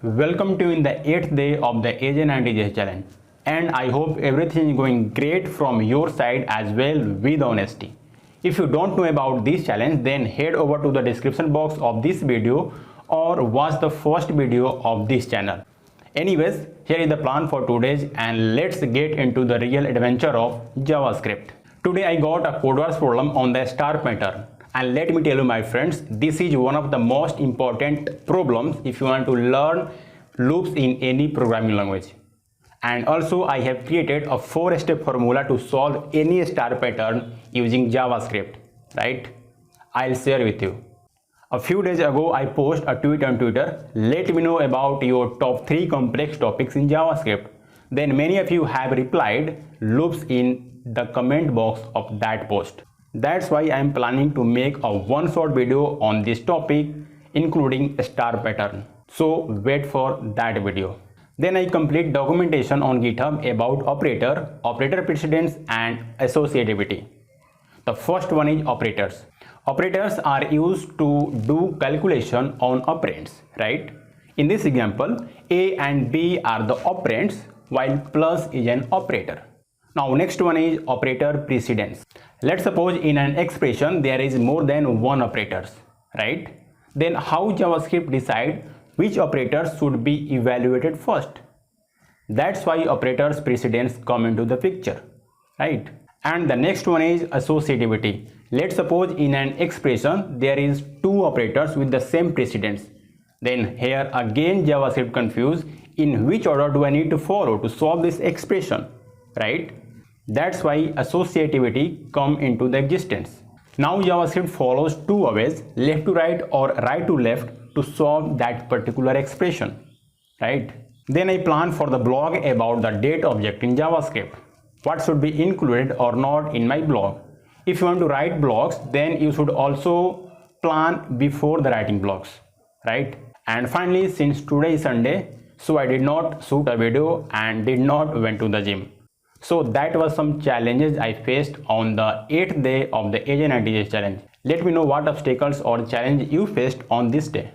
Welcome to in the 8th day of the AJ 90 days challenge, and I hope everything is going great from your side as well with honesty. If you don't know about this challenge, then head over to the description box of this video or watch the first video of this channel. Anyways, here is the plan for today's, and let's get into the real adventure of JavaScript. Today I got a codewords problem on the star pattern. And let me tell you, my friends, this is one of the most important problems if you want to learn loops in any programming language. And also I have created a 4-step formula to solve any star pattern using JavaScript, right? I'll share with you. A few days ago I posted a tweet on Twitter, let me know about your top 3 complex topics in JavaScript. Then many of you have replied loops in the comment box of that post. That's why I am planning to make a one-shot video on this topic including star pattern. So wait for that video. Then I complete documentation on GitHub about operator precedence and associativity. The first one is operators. Operators are used to do calculation on operands, right? In this example, A and B are the operands while plus is an operator. Now next one is operator precedence. Let's suppose in an expression there is more than one operators, right? Then how JavaScript decide which operators should be evaluated first? That's why operators precedence come into the picture, right? And the next one is associativity. Let's suppose in an expression there is 2 operators with the same precedence. Then here again JavaScript confused in which order do I need to follow to solve this expression, right? That's why associativity come into the existence. Now JavaScript follows 2 ways, left to right or right to left, to solve that particular expression, right? Then I plan for the blog about the date object in JavaScript. What should be included or not in my blog? If you want to write blogs, then you should also plan before the writing blogs, right? And finally, since today is Sunday, so I did not shoot a video and did not went to the gym. So that was some challenges I faced on the 8th day of the AJ 90 days challenge. Let me know what obstacles or challenge you faced on this day.